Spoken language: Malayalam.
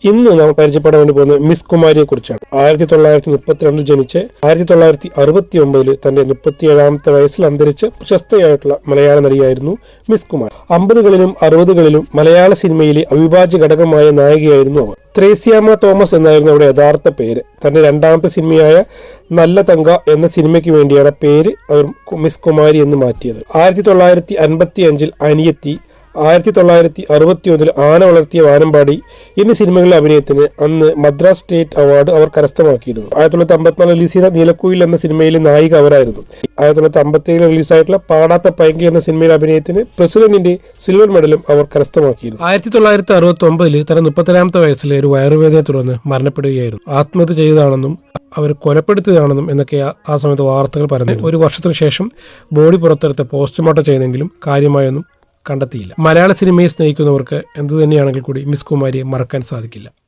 ഇന്ന് നാം പരിചയപ്പെടാൻ വേണ്ടി പോകുന്നത് മിസ് കുമാരിയെ കുറിച്ചാണ്. 1932 ജനിച്ച് 1969 തന്റെ 37ാമത്തെ വയസ്സിൽ അന്തരിച്ച പ്രശസ്തയായിട്ടുള്ള മലയാള നടിയായിരുന്നു മിസ് കുമാരി. 50കളിലും 60കളിലും മലയാള സിനിമയിലെ അവിഭാജ്യ ഘടകമായ നായികയായിരുന്നു അവർ. ത്രേസ്യാമ്മ തോമസ് എന്നായിരുന്നു അവരുടെ യഥാർത്ഥ പേര്. തന്റെ രണ്ടാമത്തെ സിനിമയായ നല്ല തങ്ക എന്ന സിനിമയ്ക്ക് വേണ്ടിയാണ് പേര് അവർ മിസ് കുമാരി എന്ന് മാറ്റിയത്. 1955 അനിയത്തി, 1961 ആന വളർത്തിയ വാനമ്പാടി എന്നീ സിനിമകളിലെ അഭിനയത്തിന് അന്ന് മദ്രാസ് സ്റ്റേറ്റ് അവാർഡ് അവർ കരസ്ഥമാക്കിയിരുന്നു. 1954 റിലീസ് ചെയ്ത നീലക്കുയിൽ എന്ന സിനിമയിലെ നായിക അവരായിരുന്നു. 1957 റിലീസായിട്ടുള്ള പാടാത്ത പൈങ്കി എന്ന സിനിമയിലെ അഭിനയത്തിന് പ്രസിഡന്റിന്റെ സിൽവർ മെഡലും അവർ കരസ്ഥമാക്കിയിരുന്നു. 1969 തന്റെ 32ാമത്തെ വയസ്സിൽ ഒരു വയറുവേദനയെ തുടർന്ന് മരണപ്പെടുകയായിരുന്നു. ആത്മഹത്യ ചെയ്തതാണെന്നും അവർ കൊലപ്പെടുത്തിയതാണെന്നും എന്നൊക്കെ ആ സമയത്ത് വാർത്തകൾ പറഞ്ഞു. ഒരു വർഷത്തിനു ശേഷം ബോഡി പുറത്തെടുത്ത് പോസ്റ്റ്മോർട്ടം ചെയ്തെങ്കിലും കാര്യമായൊന്നും കണ്ടെത്തിയില്ല. മലയാള സിനിമയെ സ്നേഹിക്കുന്നവർക്ക് എന്തു തന്നെയാണെങ്കിൽ കൂടി മിസ് കുമാരിയെ മറക്കാൻ സാധിക്കില്ല.